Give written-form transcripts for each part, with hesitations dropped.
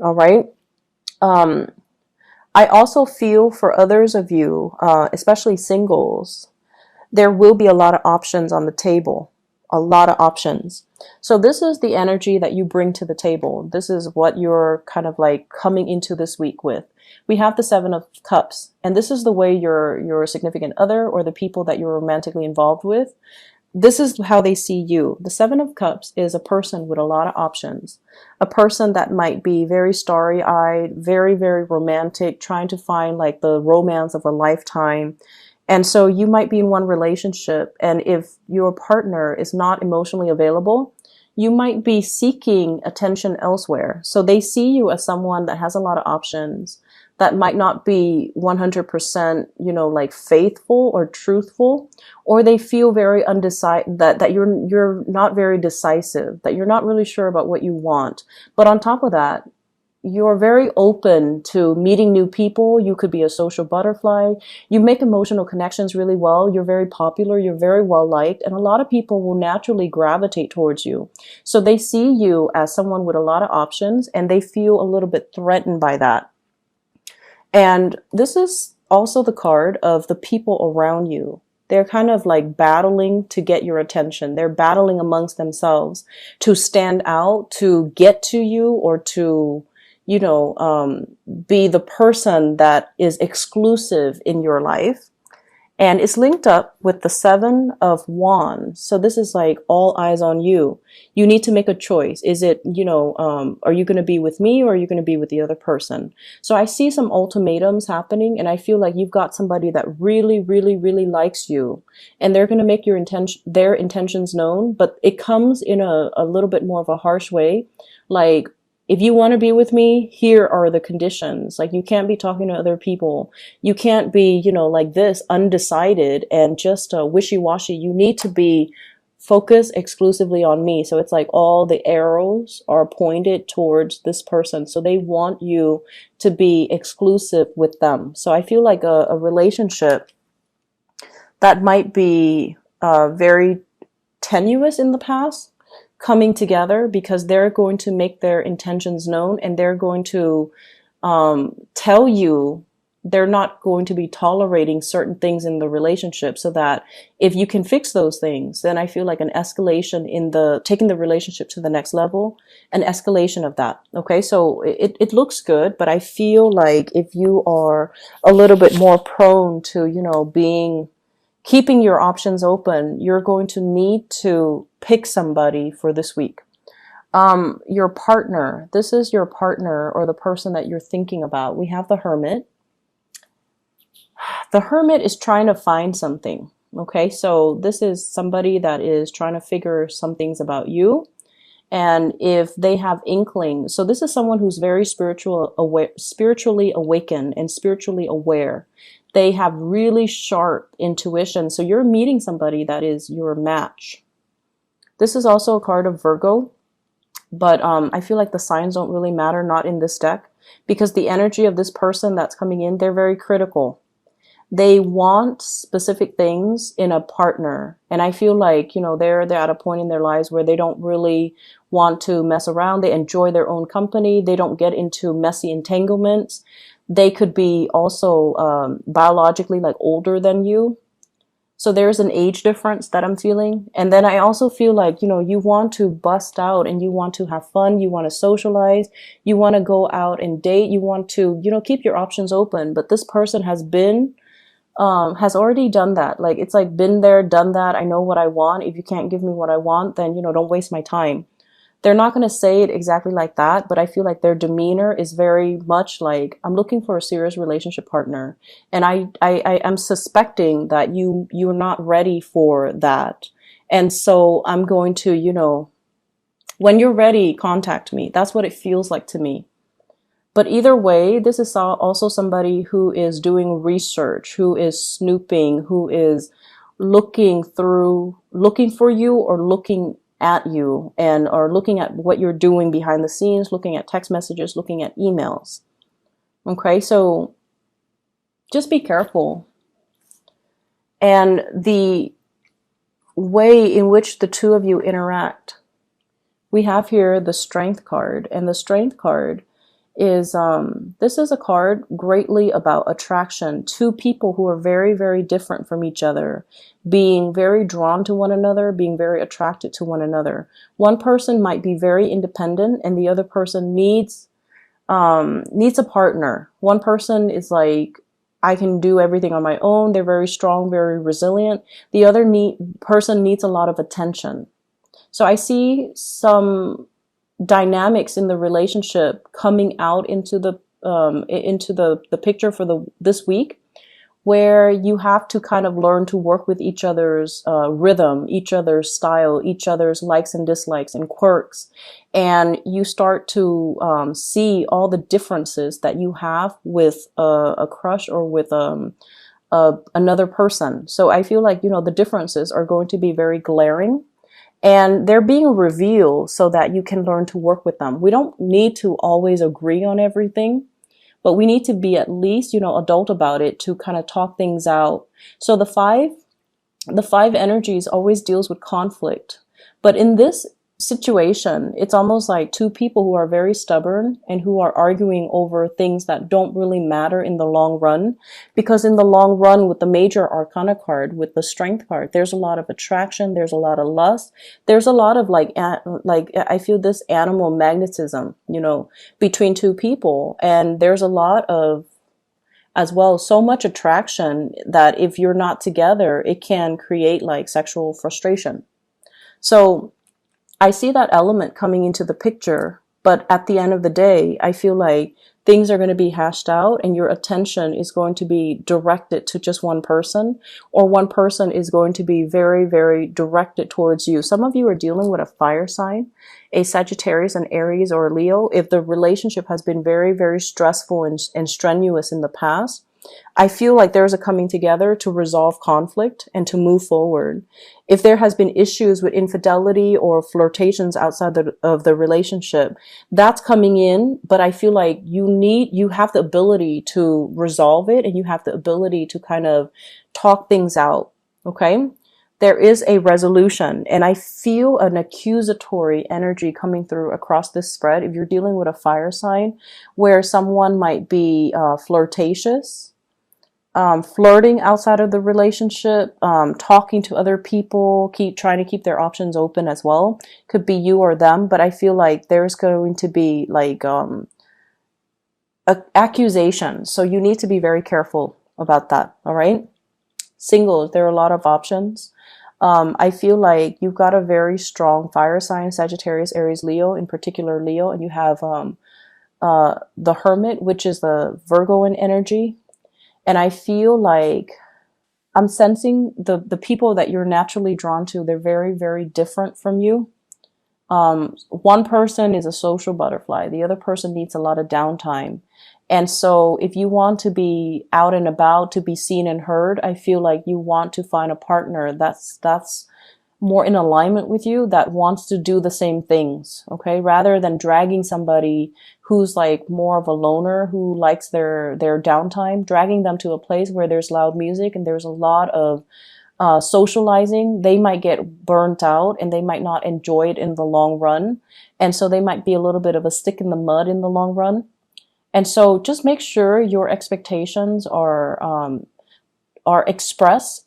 All right. Um, I also feel for others of you, especially singles, there will be a lot of options on the table, a lot of options. So this is the energy that you bring to the table. This is what you're kind of like coming into this week with. We have the Seven of Cups, and this is the way your significant other or the people that you're romantically involved with, this is how they see you. The Seven of Cups is a person with a lot of options, a person that might be very starry-eyed, very, very romantic, trying to find like the romance of a lifetime. And so you might be in one relationship, and if your partner is not emotionally available, you might be seeking attention elsewhere. So they see you as someone that has a lot of options, that might not be 100%, like faithful or truthful, or they feel very undecided, that you're not very decisive, that you're not really sure about what you want. But on top of that, you're very open to meeting new people. You could be a social butterfly. You make emotional connections really well. You're very popular. You're very well liked. And a lot of people will naturally gravitate towards you. So they see you as someone with a lot of options, and they feel a little bit threatened by that. And this is also the card of the people around you. They're kind of like battling to get your attention. They're battling amongst themselves to stand out, to get to you, or to, be the person that is exclusive in your life. And it's linked up with the Seven of Wands. So this is like all eyes on you. You need to make a choice. Is it, are you going to be with me, or are you going to be with the other person? So I see some ultimatums happening, and I feel like you've got somebody that really, really, really likes you, and they're going to make their intentions known, but it comes in a little bit more of a harsh way. Like, if you want to be with me, here are the conditions. Like, you can't be talking to other people. You can't be, like this, undecided and just wishy-washy. You need to be focused exclusively on me. So it's like all the arrows are pointed towards this person. So they want you to be exclusive with them. So I feel like a relationship that might be very tenuous in the past, coming together because they're going to make their intentions known, and they're going to tell you they're not going to be tolerating certain things in the relationship, so that if you can fix those things, then I feel like an escalation in the taking the relationship to the next level, an escalation of that. Okay, so it looks good, but I feel like if you are a little bit more prone to, keeping your options open, you're going to need to pick somebody for this week. Your partner, this is your partner or the person that you're thinking about. We have the Hermit. The Hermit is trying to find something. Okay, so this is somebody that is trying to figure some things about you. And if they have inkling, so this is someone who's very spiritually awakened and spiritually aware. They have really sharp intuition. So you're meeting somebody that is your match. This is also a card of Virgo, but I feel like the signs don't really matter, not in this deck, because the energy of this person that's coming in, they're very critical. They want specific things in a partner. And I feel like, they're at a point in their lives where they don't really want to mess around. They enjoy their own company. They don't get into messy entanglements. They could be also biologically like older than you. So there's an age difference that I'm feeling. And then I also feel like, you want to bust out and you want to have fun. You want to socialize. You want to go out and date. You want to, keep your options open. But this person has already done that. Like, it's like been there, done that. I know what I want. If you can't give me what I want, then, don't waste my time. They're not going to say it exactly like that, but I feel like their demeanor is very much like, I'm looking for a serious relationship partner. And I am suspecting that you're not ready for that. And so I'm going to, when you're ready, contact me. That's what it feels like to me. But either way, this is also somebody who is doing research, who is snooping, who is looking for you, or looking at you, and or looking at what you're doing behind the scenes, looking at text messages, looking at emails. Okay, so just be careful. And the way in which the two of you interact, we have here the Strength card, and the Strength card is this is a card greatly about attraction. Two people who are very, very different from each other, being very drawn to one another, being very attracted to one another. One person might be very independent and the other person needs a partner. One person is like, I can do everything on my own. They're very strong, very resilient. The other person needs a lot of attention. So I see some dynamics in the relationship coming out into the picture for this week, where you have to kind of learn to work with each other's rhythm, each other's style, each other's likes and dislikes and quirks. And you start to see all the differences that you have with a crush or with another person. So I feel like, the differences are going to be very glaring. And they're being revealed so that you can learn to work with them. We don't need to always agree on everything, but we need to be at least, adult about it to kind of talk things out. So the five energies always deals with conflict. But in this situation, it's almost like two people who are very stubborn and who are arguing over things that don't really matter in the long run. Because in the long run, with the major arcana card, with the strength card, there's a lot of attraction, there's a lot of lust, there's a lot of like I feel this animal magnetism, between two people. And there's a lot of, as well, so much attraction that if you're not together, it can create like sexual frustration. So I see that element coming into the picture, but at the end of the day, I feel like things are going to be hashed out and your attention is going to be directed to just one person, or one person is going to be very, very directed towards you. Some of you are dealing with a fire sign, a Sagittarius, an Aries, or a Leo. If the relationship has been very, very stressful and strenuous in the past, I feel like there's a coming together to resolve conflict and to move forward. If there has been issues with infidelity or flirtations outside of the relationship, that's coming in, but I feel like you have the ability to resolve it and you have the ability to kind of talk things out. Okay? There is a resolution, and I feel an accusatory energy coming through across this spread. If you're dealing with a fire sign where someone might be flirtatious, flirting outside of the relationship, talking to other people, trying to keep their options open as well. Could be you or them, but I feel like there's going to be like accusations. So you need to be very careful about that. All right. Singles, there are a lot of options. I feel like you've got a very strong fire sign, Sagittarius, Aries, Leo, in particular Leo, and you have the Hermit, which is the Virgoan energy. And I feel like I'm sensing the people that you're naturally drawn to, they're very, very different from you. One person is a social butterfly. The other person needs a lot of downtime. And so if you want to be out and about, to be seen and heard, I feel like you want to find a partner that's more in alignment with you, that wants to do the same things. Okay. Rather than dragging somebody who's like more of a loner, who likes their downtime, dragging them to a place where there's loud music and there's a lot of socializing, they might get burnt out and they might not enjoy it in the long run. And so they might be a little bit of a stick in the mud in the long run. And so just make sure your expectations are expressed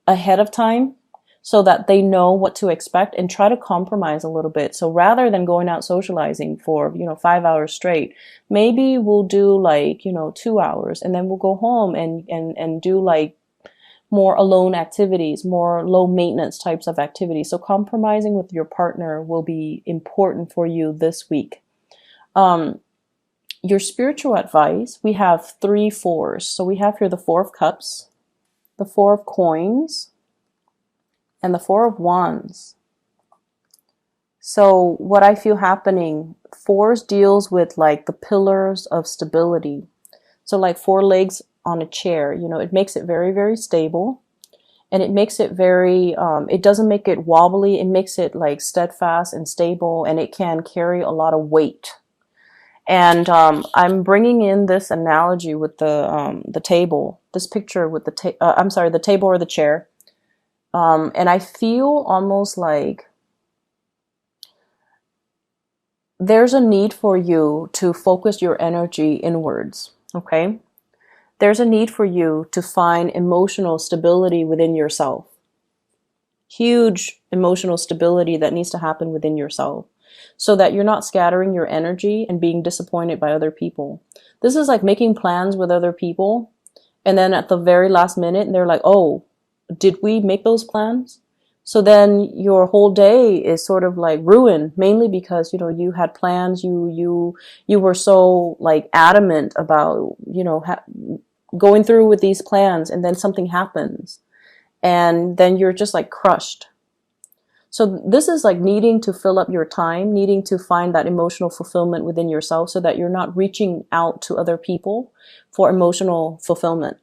ahead of time, so that they know what to expect, and try to compromise a little bit. So rather than going out socializing for, 5 hours straight, maybe we'll do like, 2 hours, and then we'll go home and do like more alone activities, more low maintenance types of activities. So compromising with your partner will be important for you this week. Your spiritual advice, we have 3 fours. So we have here the Four of Cups, the Four of Coins, and the Four of Wands. So what I feel happening, fours deals with like the pillars of stability. So like 4 legs on a chair, it makes it very, very stable. And it makes it very, it doesn't make it wobbly. It makes it like steadfast and stable, and it can carry a lot of weight. And I'm bringing in this analogy with the table, this picture with the table or the chair. And I feel almost like there's a need for you to focus your energy inwards, okay? There's a need for you to find emotional stability within yourself. Huge emotional stability that needs to happen within yourself so that you're not scattering your energy and being disappointed by other people. This is like making plans with other people, and then at the very last minute, they're like, oh, did we make those plans? So then your whole day is sort of like ruined, mainly because, you had plans, you were so like adamant about, going through with these plans, and then something happens and then you're just like crushed. So this is like needing to fill up your time, needing to find that emotional fulfillment within yourself so that you're not reaching out to other people for emotional fulfillment.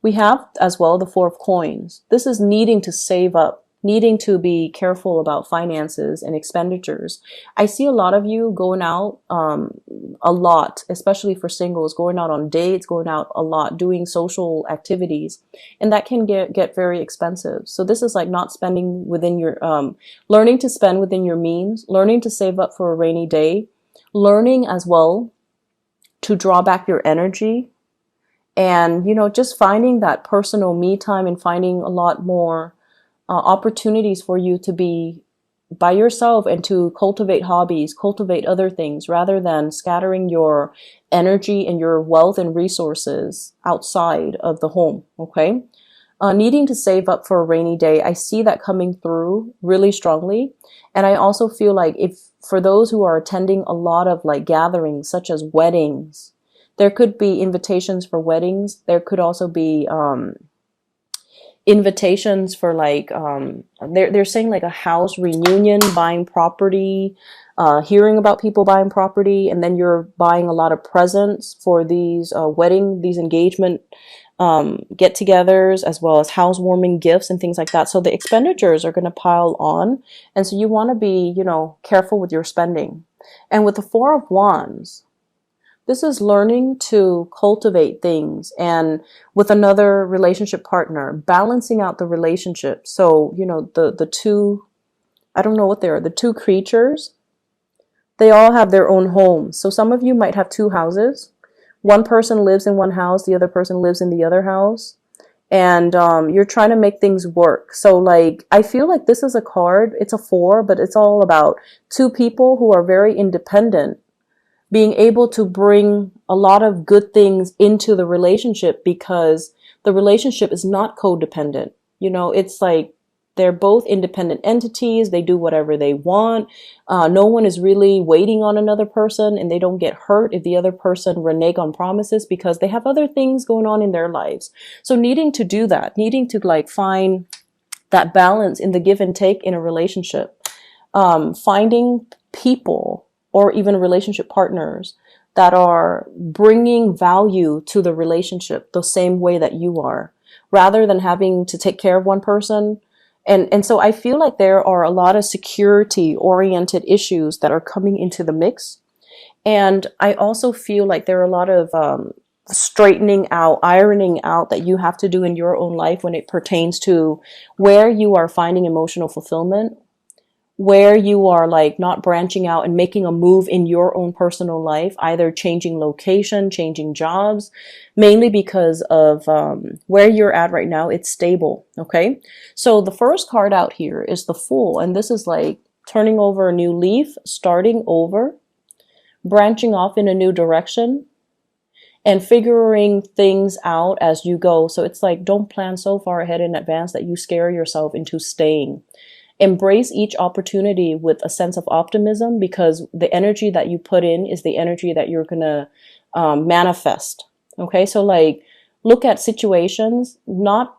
We have as well the Four of Coins. This is needing to save up, needing to be careful about finances and expenditures. I see a lot of you going out a lot, especially for singles, going out on dates, going out a lot, doing social activities, and that can get very expensive. So this is like not spending within your, learning to spend within your means, learning to save up for a rainy day, learning as well to draw back your energy, and, just finding that personal me time and finding a lot more opportunities for you to be by yourself and to cultivate hobbies, cultivate other things, rather than scattering your energy and your wealth and resources outside of the home, okay? Needing to save up for a rainy day, I see that coming through really strongly. And I also feel like if for those who are attending a lot of like gatherings, such as weddings, there could be invitations for weddings. There could also be invitations for like they're saying like a house reunion, buying property, hearing about people buying property, and then you're buying a lot of presents for these these engagement get-togethers, as well as housewarming gifts and things like that. So the expenditures are going to pile on, and so you want to be, careful with your spending. And with the Four of Wands, this is learning to cultivate things, and with another relationship partner, balancing out the relationship. So, the two, I don't know what they are, the two creatures, they all have their own homes. So some of you might have two houses. One person lives in one house, the other person lives in the other house. And you're trying to make things work. So like, I feel like this is a card, it's a four, but it's all about two people who are very independent being able to bring a lot of good things into the relationship, because the relationship is not codependent. It's like they're both independent entities. They do whatever they want. No one is really waiting on another person, and they don't get hurt if the other person renege on promises because they have other things going on in their lives. So needing to do that, needing to like find that balance in the give and take in a relationship, finding people or even relationship partners that are bringing value to the relationship the same way that you are, rather than having to take care of one person. And so I feel like there are a lot of security oriented issues that are coming into the mix. And I also feel like there are a lot of straightening out, ironing out that you have to do in your own life when it pertains to where you are finding emotional fulfillment, where you are like not branching out and making a move in your own personal life, either changing location, changing jobs, mainly because of where you're at right now. It's stable. Okay. So the first card out here is the Fool. And this is like turning over a new leaf, starting over, branching off in a new direction, and figuring things out as you go. So it's like, don't plan so far ahead in advance that you scare yourself into staying. Embrace each opportunity with a sense of optimism, because the energy that you put in is the energy that you're going to manifest. Okay, so like look at situations not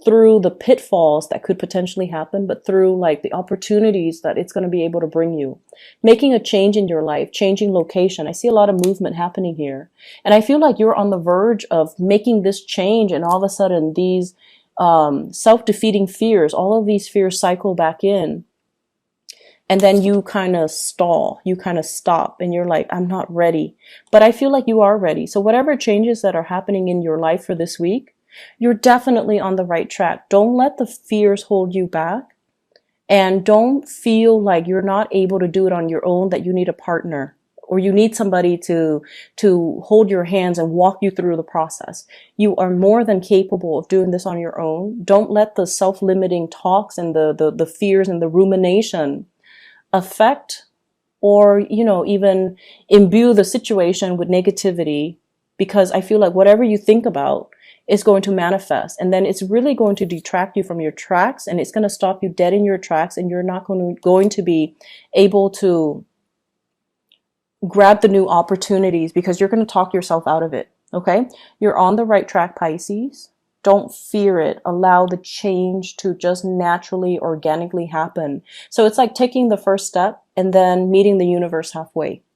through the pitfalls that could potentially happen, but through like the opportunities that it's going to be able to bring you. Making a change in your life, changing location. I see a lot of movement happening here. And I feel like you're on the verge of making this change, and all of a sudden these self-defeating fears, all of these fears cycle back in, and then you kind of stall, you kind of stop, and you're like, I'm not ready. But I feel like you are ready. So whatever changes that are happening in your life for this week, you're definitely on the right track. Don't let the fears hold you back, And don't feel like you're not able to do it on your own, that you need a partner or you need somebody to hold your hands and walk you through the process. You are more than capable of doing this on your own. Don't let the self-limiting talks and the fears and the rumination affect or, even imbue the situation with negativity, because I feel like whatever you think about is going to manifest, and then it's really going to detract you from your tracks, and it's going to stop you dead in your tracks, and you're not going to be able to grab the new opportunities because you're going to talk yourself out of it. Okay? You're on the right track, Pisces. Don't fear it. Allow the change to just naturally, organically happen. So it's like taking the first step and then meeting the universe halfway.